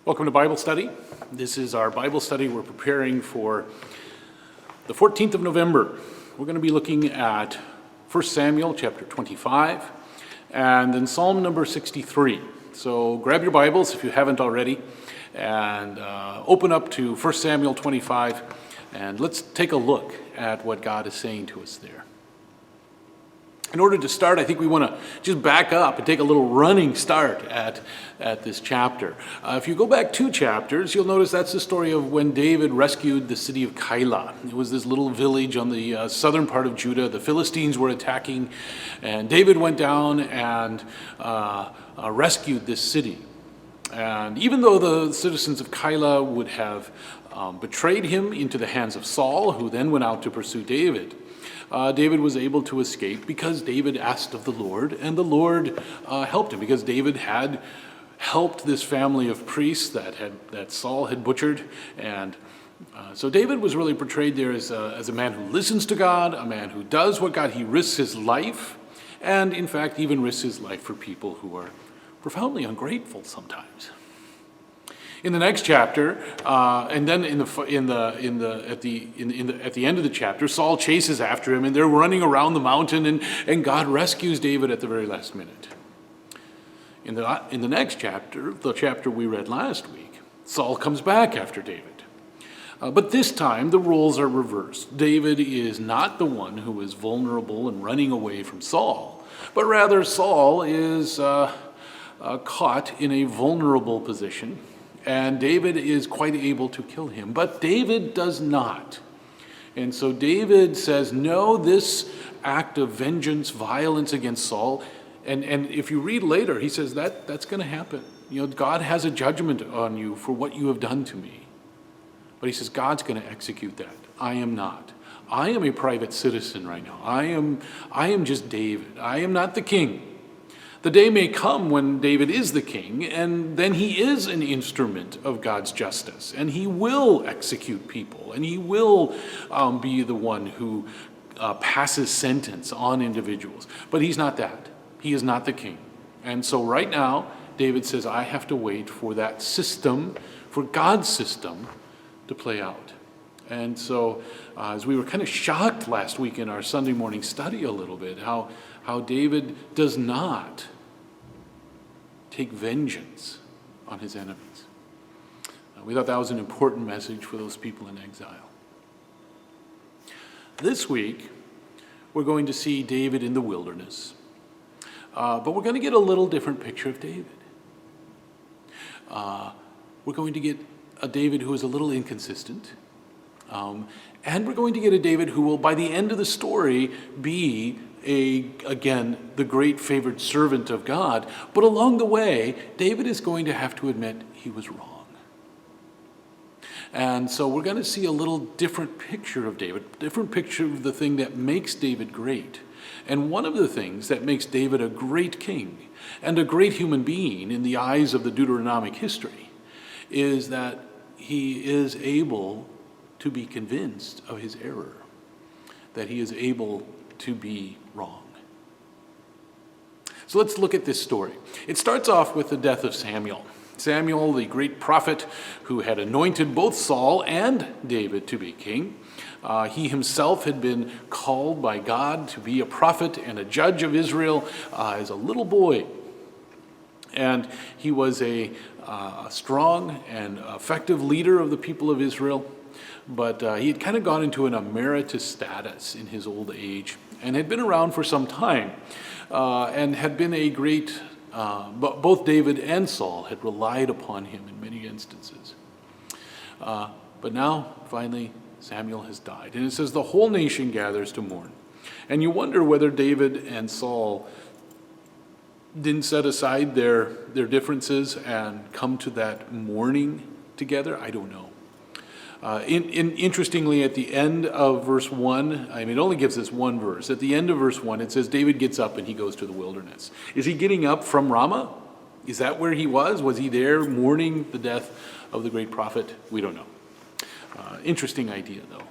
Welcome to Bible Study. This is our Bible study. We're preparing for the 14th of November. We're going to be looking at 1 Samuel chapter 25 and then Psalm number 63. So grab your Bibles if you haven't already and open up to 1 Samuel 25 and let's take a look at what God is saying to us there. In order to start, I think we want to just back up and take a little running start at this chapter. If you go back 2 chapters, you'll notice that's the story of when David rescued the city of Keilah. It was this little village on the southern part of Judah. The Philistines were attacking, and David went down and rescued this city. And even though the citizens of Keilah would have betrayed him into the hands of Saul, who then went out to pursue David, David was able to escape because David asked of the Lord, and the Lord helped him because David had helped this family of priests that Saul had butchered. And so David was really portrayed there as a man who listens to God, a man who does what God, he risks his life, and in fact even risks his life for people who are profoundly ungrateful sometimes. In the next chapter, and then at the end of the chapter, Saul chases after him, and they're running around the mountain, and God rescues David at the very last minute. In the next chapter, the chapter we read last week, Saul comes back after David. But this time, the roles are reversed. David is not the one who is vulnerable and running away from Saul, but rather Saul is caught in a vulnerable position. And David is quite able to kill him, but David does not. And so David says, no, this act of vengeance, violence against Saul, and if you read later, he says that's going to happen. You know, God has a judgment on you for what you have done to me. But he says, God's going to execute that. I am not. I am a private citizen right now. I am just David. I am not the king. The day may come when David is the king, and then he is an instrument of God's justice, and he will execute people, and he will be the one who passes sentence on individuals. But he's not that. He is not the king. And so right now, David says, I have to wait for that system, for God's system, to play out. And so as we were kind of shocked last week in our Sunday morning study a little bit, how David does not take vengeance on his enemies. We thought that was an important message for those people in exile. This week, we're going to see David in the wilderness. But we're going to get a little different picture of David. We're going to get a David who is a little inconsistent. And we're going to get a David who will, by the end of the story, be again, the great favored servant of God. But along the way, David is going to have to admit he was wrong. And so we're going to see a little different picture of David, different picture of the thing that makes David great. And one of the things that makes David a great king and a great human being in the eyes of the Deuteronomic history is that he is able to be convinced of his error, that he is able to be wrong. So let's look at this story. It starts off with the death of Samuel. Samuel, the great prophet who had anointed both Saul and David to be king. He himself had been called by God to be a prophet and a judge of Israel as a little boy. And he was a strong and effective leader of the people of Israel. But he had kind of gone into an emeritus status in his old age and had been around for some time and had been a great, but both David and Saul had relied upon him in many instances. But now, finally, Samuel has died. And it says the whole nation gathers to mourn. And you wonder whether David and Saul didn't set aside their differences and come to that mourning together. I don't know. Interestingly, at the end of verse 1, it only gives us one verse. At the end of verse 1, it says David gets up and he goes to the wilderness. Is he getting up from Ramah? Is that where he was? Was he there mourning the death of the great prophet? We don't know. Interesting idea, though.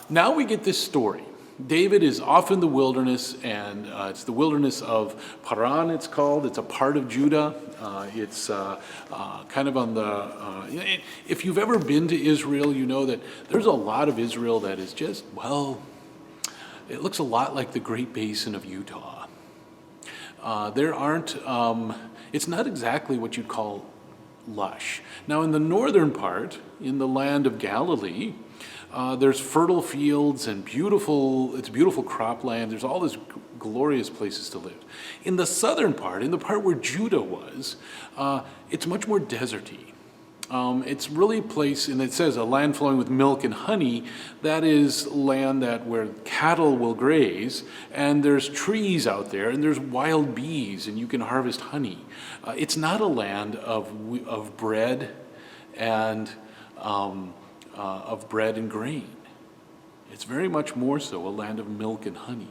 Now we get this story. David is off in the wilderness, and it's the wilderness of Paran, it's called. It's a part of Judah. It's kind of on the, if you've ever been to Israel, you know that there's a lot of Israel that is just, well, it looks a lot like the Great Basin of Utah. There aren't, it's not exactly what you'd call lush. Now in the northern part, in the land of Galilee, there's fertile fields and it's beautiful cropland. There's all these glorious places to live. In the southern part, in the part where Judah was, it's much more deserty. It's really a place, and it says a land flowing with milk and honey. That is land where cattle will graze, and there's trees out there, and there's wild bees, and you can harvest honey. It's not a land of bread and grain. It's very much more so a land of milk and honey.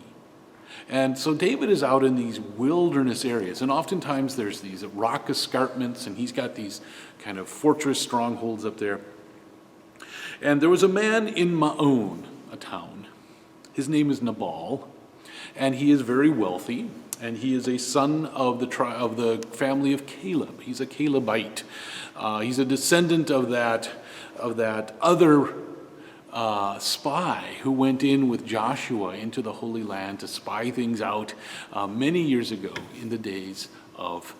And so David is out in these wilderness areas, and oftentimes there's these rock escarpments, and he's got these kind of fortress strongholds up there. And there was a man in Maon, a town. His name is Nabal, and he is very wealthy, and he is a son of the family of Caleb. He's a Calebite. He's a descendant of that other spy who went in with Joshua into the Holy Land to spy things out many years ago in the days of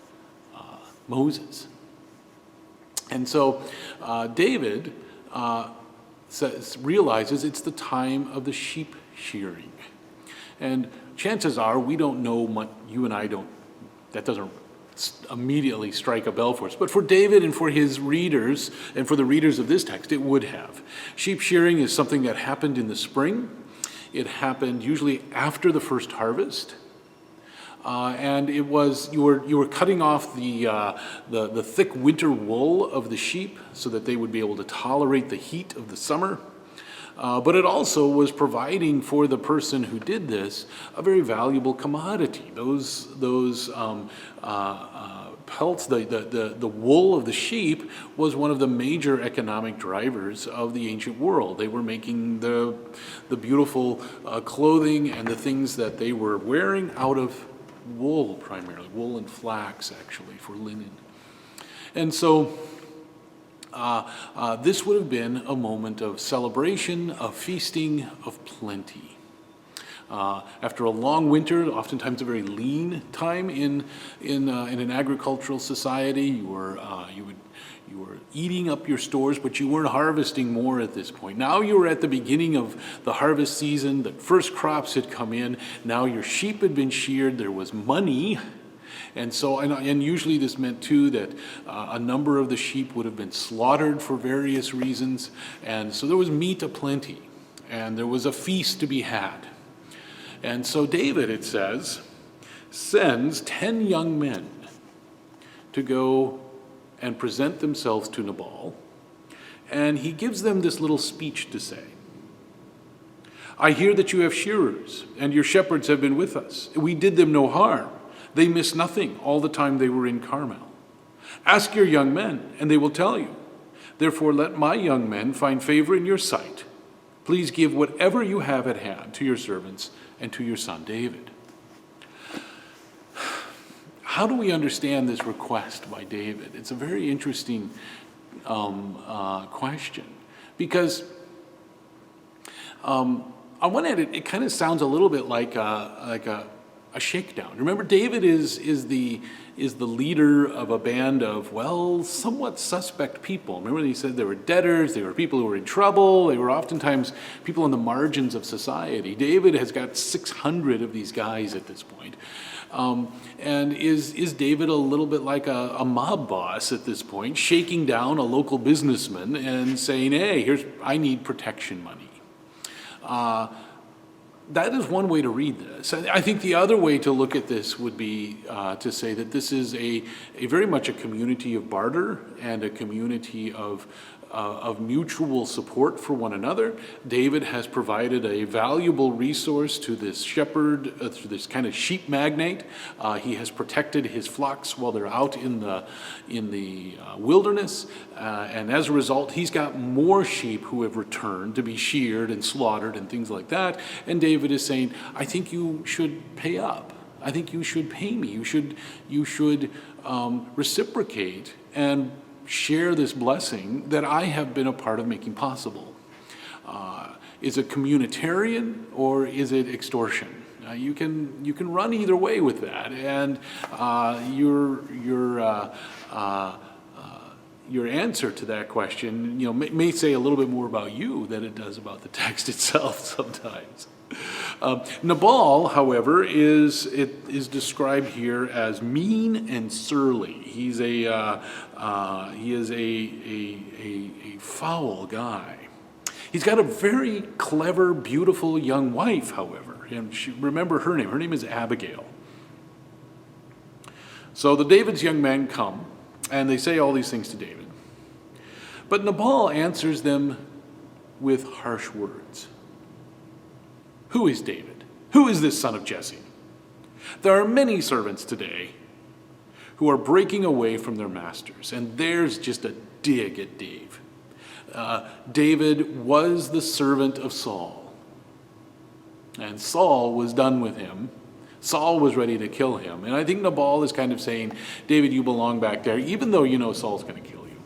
Moses. And so David realizes it's the time of the sheep shearing. And chances are we don't know much, you and I don't, that doesn't immediately strike a bell for us. But for David and for his readers, and for the readers of this text, it would have. Sheep shearing is something that happened in the spring. It happened usually after the first harvest. And it was, you were cutting off the thick winter wool of the sheep so that they would be able to tolerate the heat of the summer. But it also was providing for the person who did this a very valuable commodity. Those pelts, the wool of the sheep, was one of the major economic drivers of the ancient world. They were making the beautiful clothing and the things that they were wearing out of wool, primarily wool and flax, actually, for linen. And so this would have been a moment of celebration, of feasting, of plenty. After a long winter, oftentimes a very lean time in an agricultural society, you were eating up your stores, but you weren't harvesting more at this point. Now you were at the beginning of the harvest season. The first crops had come in. Now your sheep had been sheared. There was money. And so, and usually this meant too that a number of the sheep would have been slaughtered for various reasons. And so there was meat aplenty, and there was a feast to be had. And so David, it says, sends 10 young men to go and present themselves to Nabal. And he gives them this little speech to say. I hear that you have shearers, and your shepherds have been with us. We did them no harm. They missed nothing all the time they were in Carmel. Ask your young men, and they will tell you. Therefore, let my young men find favor in your sight. Please give whatever you have at hand to your servants and to your son David. How do we understand this request by David? It's a very interesting question, because on one hand, it kind of sounds a little bit like a shakedown. Remember, David is the leader of a band of, well, somewhat suspect people. Remember, he said there were debtors, they were people who were in trouble, they were oftentimes people on the margins of society. David has got 600 of these guys at this point. And is David a little bit like a mob boss at this point, shaking down a local businessman and saying, hey, I need protection money? That is one way to read this. I think the other way to look at this would be to say that this is a very much a community of barter and a community of of mutual support for one another. David has provided a valuable resource to this shepherd, to this kind of sheep magnate. He has protected his flocks while they're out in the wilderness, and as a result, he's got more sheep who have returned to be sheared and slaughtered and things like that. And David is saying, I think you should pay up. I think you should pay me. You should reciprocate and share this blessing that I have been a part of making possible. Is it communitarian or is it extortion? You can run either way with that, and your answer to that question, may say a little bit more about you than it does about the text itself sometimes. Nabal, however, is described here as mean and surly. He is a foul guy. He's got a very clever, beautiful young wife, however, and remember her name. Her name is Abigail. So the David's young men come, and they say all these things to David. But Nabal answers them with harsh words. Who is David? Who is this son of Jesse? There are many servants today who are breaking away from their masters, and there's just a dig at Dave. David was the servant of Saul, and Saul was done with him. Saul was ready to kill him, and I think Nabal is kind of saying, David, you belong back there, even though you know Saul's going to kill you.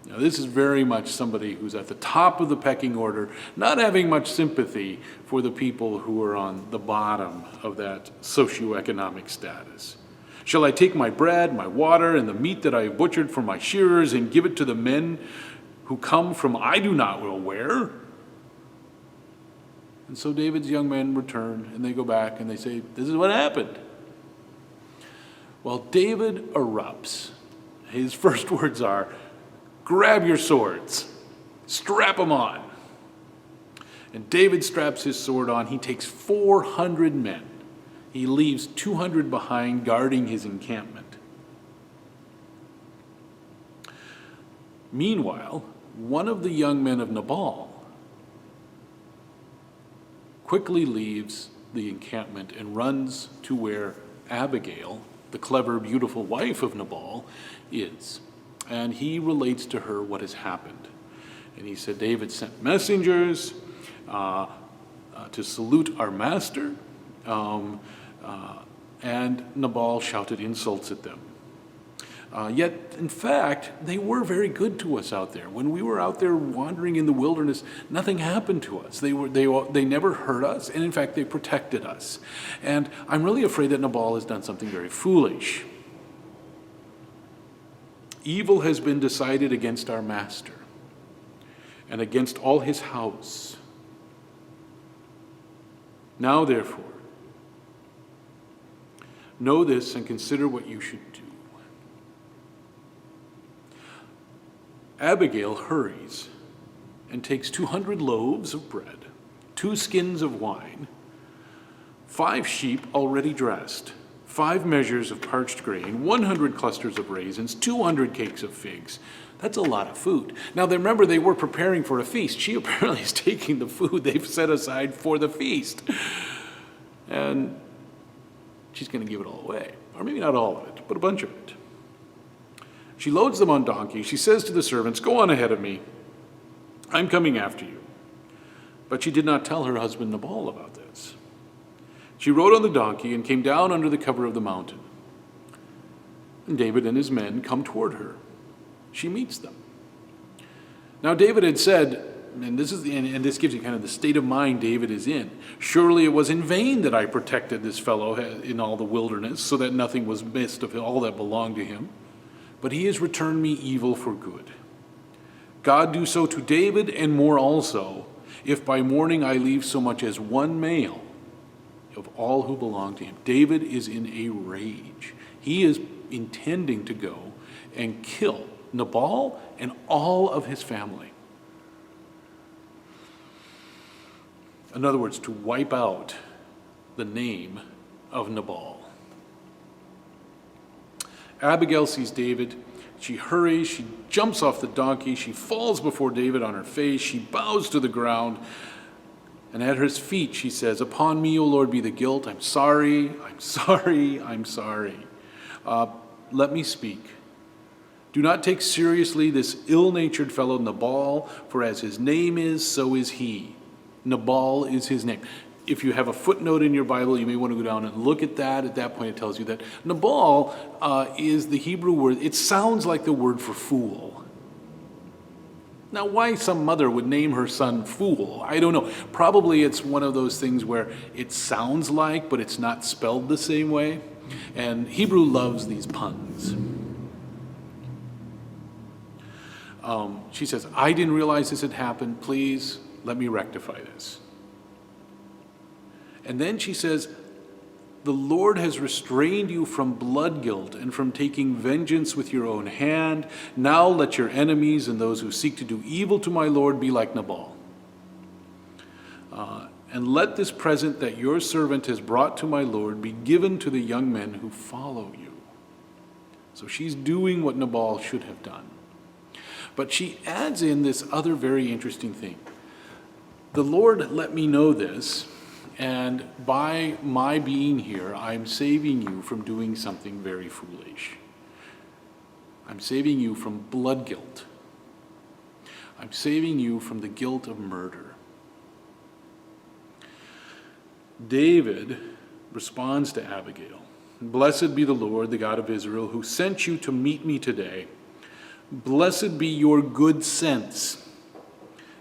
Now, this is very much somebody who's at the top of the pecking order, not having much sympathy for the people who are on the bottom of that socioeconomic status. Shall I take my bread, my water, and the meat that I have butchered for my shearers and give it to the men who come from I do not know where? And so David's young men return, and they go back, and they say, this is what happened. Well, David erupts. His first words are, grab your swords, strap them on. And David straps his sword on. He takes 400 men. He leaves 200 behind guarding his encampment. Meanwhile, one of the young men of Nabal quickly leaves the encampment and runs to where Abigail, the clever, beautiful wife of Nabal, is. And he relates to her what has happened. And he said, David sent messengers to salute our master, and Nabal shouted insults at them. Yet, in fact, they were very good to us out there. When we were out there wandering in the wilderness, nothing happened to us. They never hurt us, and in fact, they protected us. And I'm really afraid that Nabal has done something very foolish. Evil has been decided against our master and against all his house. Now, therefore, know this and consider what you should do. Abigail hurries and takes 200 loaves of bread, 2 skins of wine, 5 sheep already dressed, 5 measures of parched grain, 100 clusters of raisins, 200 cakes of figs. That's a lot of food. Now, remember, they were preparing for a feast. She apparently is taking the food they've set aside for the feast. And she's going to give it all away. Or maybe not all of it, but a bunch of it. She loads them on donkeys. She says to the servants, go on ahead of me. I'm coming after you. But she did not tell her husband Nabal about this. She rode on the donkey and came down under the cover of the mountain. And David and his men come toward her. She meets them. Now David had said, and this gives you kind of the state of mind David is in. Surely it was in vain that I protected this fellow in all the wilderness, so that nothing was missed of all that belonged to him. But he has returned me evil for good. God do so to David and more also, if by morning I leave so much as one male of all who belong to him. David is in a rage. He is intending to go and kill Nabal and all of his family. In other words, to wipe out the name of Nabal. Abigail sees David. She hurries, she jumps off the donkey, she falls before David on her face, she bows to the ground, and at his feet she says, "Upon me, O Lord, be the guilt. I'm sorry, I'm sorry, I'm sorry. Let me speak. Do not take seriously this ill-natured fellow Nabal, for as his name is, so is he." Nabal is his name. If you have a footnote in your Bible, you may want to go down and look at that. At that point, it tells you that Nabal is the Hebrew word. It sounds like the word for fool. Now, why some mother would name her son Fool, I don't know. Probably it's one of those things where it sounds like, but it's not spelled the same way. And Hebrew loves these puns. She says, "I didn't realize this had happened. Please let me rectify this." And then she says, "The Lord has restrained you from blood guilt and from taking vengeance with your own hand. Now let your enemies and those who seek to do evil to my Lord be like Nabal. And let this present that your servant has brought to my Lord be given to the young men who follow you." So she's doing what Nabal should have done. But she adds in this other very interesting thing. "The Lord let me know this, and by my being here, I'm saving you from doing something very foolish. I'm saving you from blood guilt. I'm saving you from the guilt of murder." David responds to Abigail, "Blessed be the Lord, the God of Israel, who sent you to meet me today. Blessed be your good sense,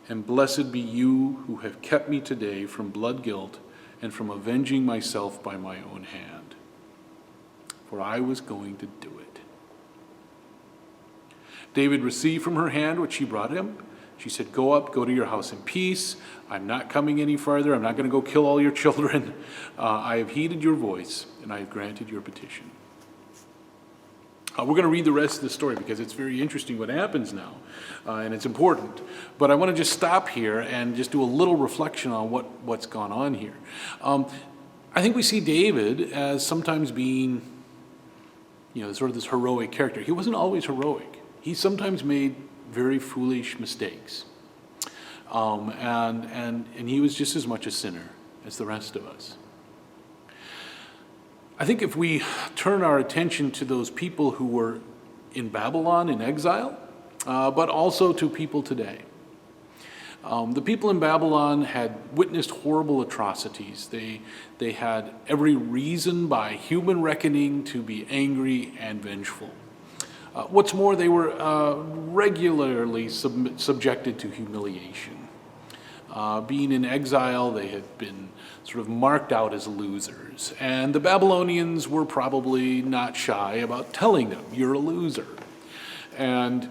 and blessed be you who have kept me today from blood guilt and from avenging myself by my own hand. For I was going to do it." David received from her hand what she brought him. She said, "Go up, go to your house in peace. I'm not coming any farther. I'm not going to go kill all your children. I have heeded your voice, and I have granted your petition." We're going to read the rest of the story because it's very interesting what happens now, and it's important. But I want to just stop here and just do a little reflection on what's gone on here. I think we see David as sometimes being, sort of this heroic character. He wasn't always heroic. He sometimes made very foolish mistakes, and he was just as much a sinner as the rest of us. I think if we turn our attention to those people who were in Babylon in exile, but also to people today. The people in Babylon had witnessed horrible atrocities. They had every reason by human reckoning to be angry and vengeful. What's more, they were regularly subjected to humiliation. Being in exile, they had been sort of marked out as losers. And the Babylonians were probably not shy about telling them, "You're a loser." And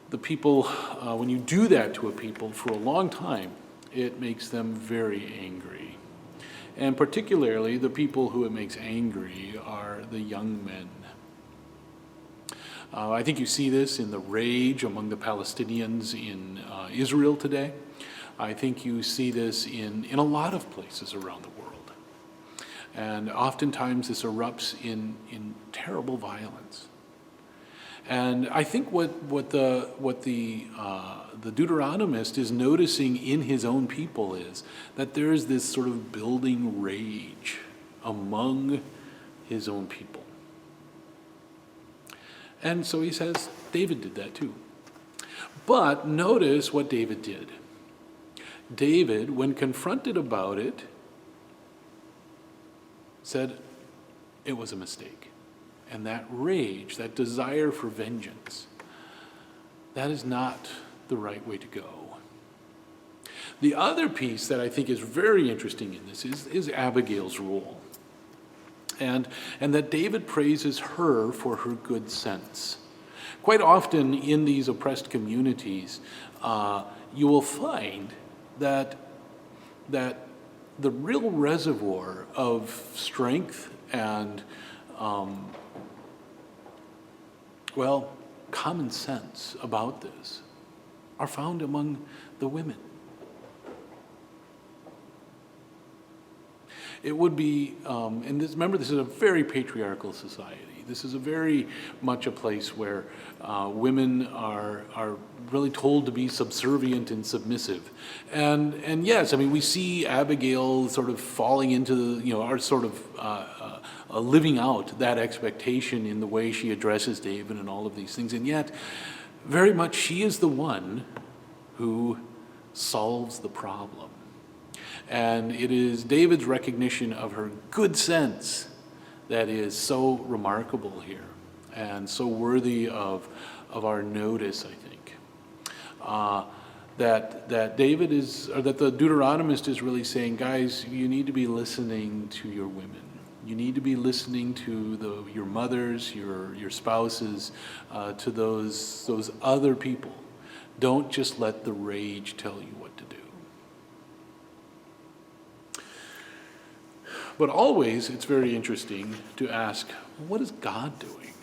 the people, when you do that to a people for a long time, it makes them very angry. And particularly the people who it makes angry are the young men. I think you see this in the rage among the Palestinians in Israel today. I think you see this in a lot of places around the world. And oftentimes this erupts in terrible violence. And I think what the Deuteronomist is noticing in his own people is that there is this sort of building rage among his own people. And so he says, David did that too. But notice what David did. David, when confronted about it, said it was a mistake. And that rage, that desire for vengeance, that is not the right way to go. The other piece that I think is very interesting in this is Abigail's role. And that David praises her for her good sense. Quite often in these oppressed communities, you will find that the real reservoir of strength and, common sense about this are found among the women. It would be, remember this is a very patriarchal society. This is a very much a place where women are really told to be subservient and submissive. And yes, I mean, we see Abigail sort of falling into, our sort of living out that expectation in the way she addresses David and all of these things. And yet, very much she is the one who solves the problem. And it is David's recognition of her good sense that is so remarkable here and so worthy of our notice, I think. That David is, or that the Deuteronomist is really saying, guys, you need to be listening to your women. You need to be listening to your mothers, your spouses, to those other people. Don't just let the rage tell you what to do. But always, it's very interesting to ask, what is God doing?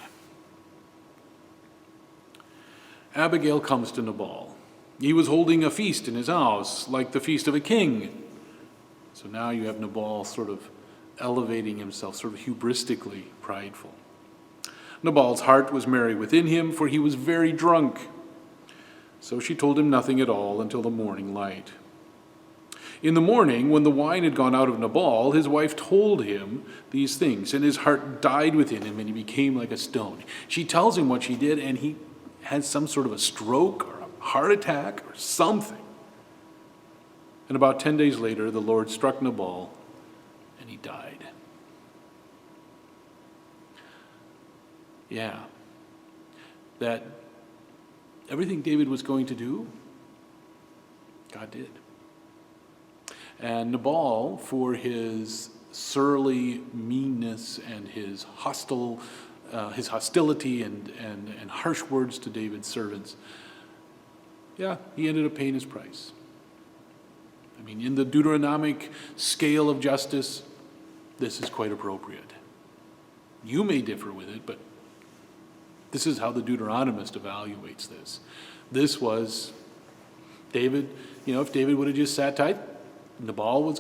Abigail comes to Nabal. He was holding a feast in his house, like the feast of a king. So now you have Nabal sort of elevating himself, sort of hubristically prideful. Nabal's heart was merry within him, for he was very drunk. So she told him nothing at all until the morning light. In the morning, when the wine had gone out of Nabal, his wife told him these things, and his heart died within him, and he became like a stone. She tells him what she did, and he has some sort of a stroke or a heart attack or something. And about 10 days later, the Lord struck Nabal, and he died. Yeah. That everything David was going to do, God did. And Nabal, for his surly meanness and his hostility and harsh words to David's servants, yeah, he ended up paying his price. I mean, in the Deuteronomic scale of justice, this is quite appropriate. You may differ with it, but this is how the Deuteronomist evaluates this. This was David, if David would have just sat tight, Nabal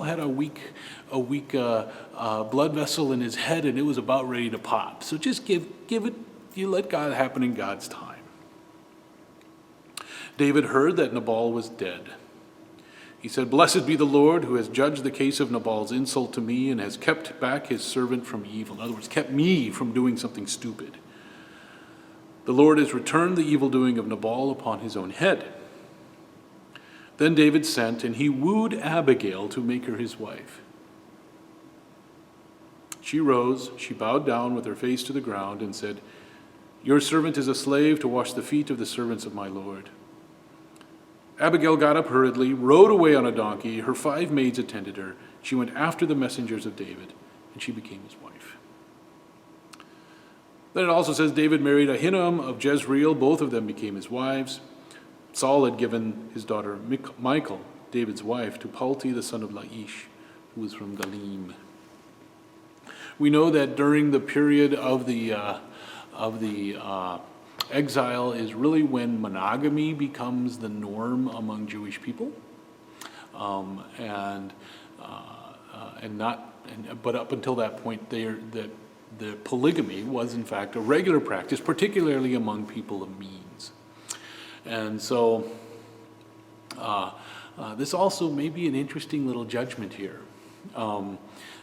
had a weak blood vessel in his head, and it was about ready to pop. So just give it. You let God happen in God's time. David heard that Nabal was dead. He said, "Blessed be the Lord who has judged the case of Nabal's insult to me and has kept back his servant from evil." In other words, kept me from doing something stupid. The Lord has returned the evil doing of Nabal upon his own head. Then David sent, and he wooed Abigail to make her his wife. She rose, she bowed down with her face to the ground, and said, "Your servant is a slave to wash the feet of the servants of my Lord." Abigail got up hurriedly, rode away on a donkey. Her 5 maids attended her. She went after the messengers of David, and she became his wife. Then it also says David married Ahinoam of Jezreel. Both of them became his wives. Saul had given his daughter Michal, David's wife, to Palti, the son of Laish, who was from Galim. We know that during the period of the exile is really when monogamy becomes the norm among Jewish people, but up until that point, the polygamy was in fact a regular practice, particularly among people of means. And so this also may be an interesting little judgment here,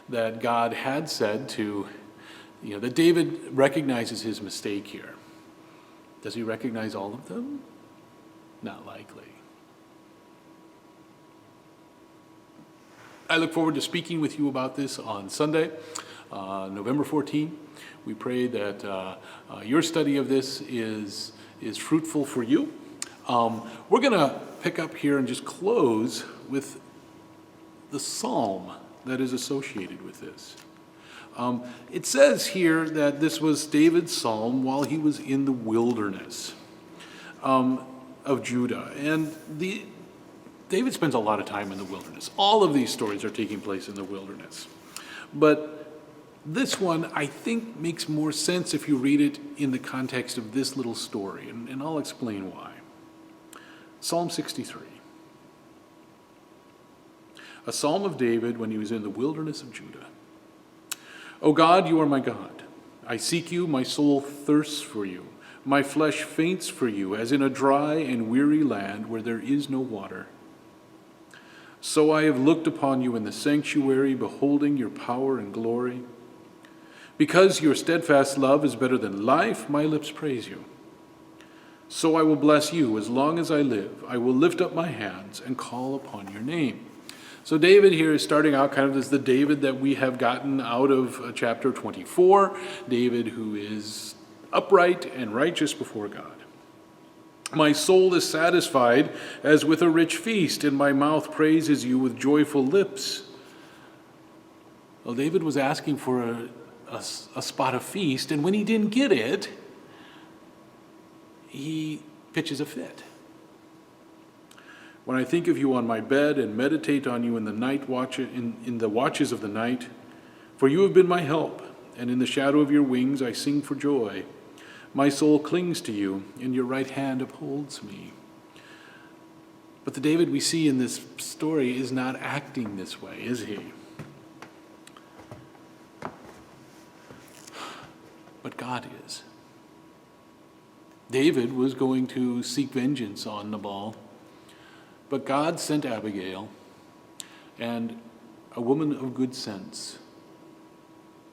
that God had said that David recognizes his mistake here. Does he recognize all of them? Not likely. I look forward to speaking with you about this on Sunday, November 14. We pray that your study of this is fruitful for you. We're going to pick up here and just close with the psalm that is associated with this. It says here that this was David's psalm while he was in the wilderness of Judah. And David spends a lot of time in the wilderness. All of these stories are taking place in the wilderness. But this one, I think, makes more sense if you read it in the context of this little story, and I'll explain why. Psalm 63. A psalm of David when he was in the wilderness of Judah. O God, you are my God. I seek you, my soul thirsts for you. My flesh faints for you, as in a dry and weary land where there is no water. So I have looked upon you in the sanctuary, beholding your power and glory. Because your steadfast love is better than life, my lips praise you. So I will bless you as long as I live. I will lift up my hands and call upon your name. So David here is starting out kind of as the David that we have gotten out of chapter 24. David who is upright and righteous before God. My soul is satisfied as with a rich feast, and my mouth praises you with joyful lips. Well, David was asking for a spot of feast, and when he didn't get it, he pitches a fit. When I think of you on my bed and meditate on you in the night watch, in the watches of the night, for you have been my help, and in the shadow of your wings I sing for joy. My soul clings to you, and your right hand upholds me. But the David we see in this story is not acting this way, is he? But God is. David was going to seek vengeance on Nabal, but God sent Abigail, and a woman of good sense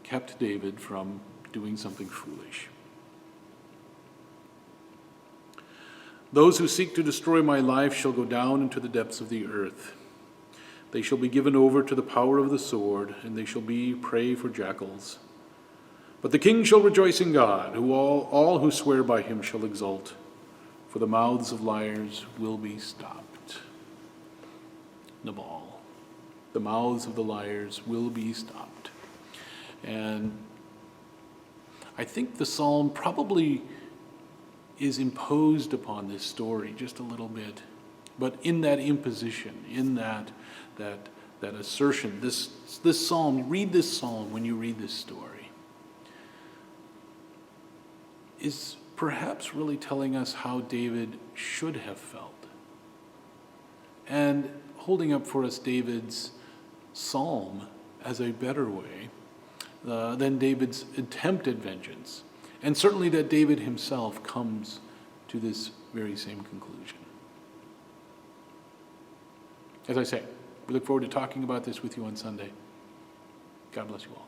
kept David from doing something foolish. Those who seek to destroy my life shall go down into the depths of the earth. They shall be given over to the power of the sword, and they shall be prey for jackals. But the king shall rejoice in God, who all who swear by him shall exult, for the mouths of liars will be stopped. Nabal, the mouths of the liars will be stopped. And I think the psalm probably is imposed upon this story just a little bit. But in that imposition, in that assertion, this psalm, read this psalm when you read this story, is perhaps really telling us how David should have felt. And holding up for us David's psalm as a better way than David's attempt at vengeance. And certainly that David himself comes to this very same conclusion. As I say, we look forward to talking about this with you on Sunday. God bless you all.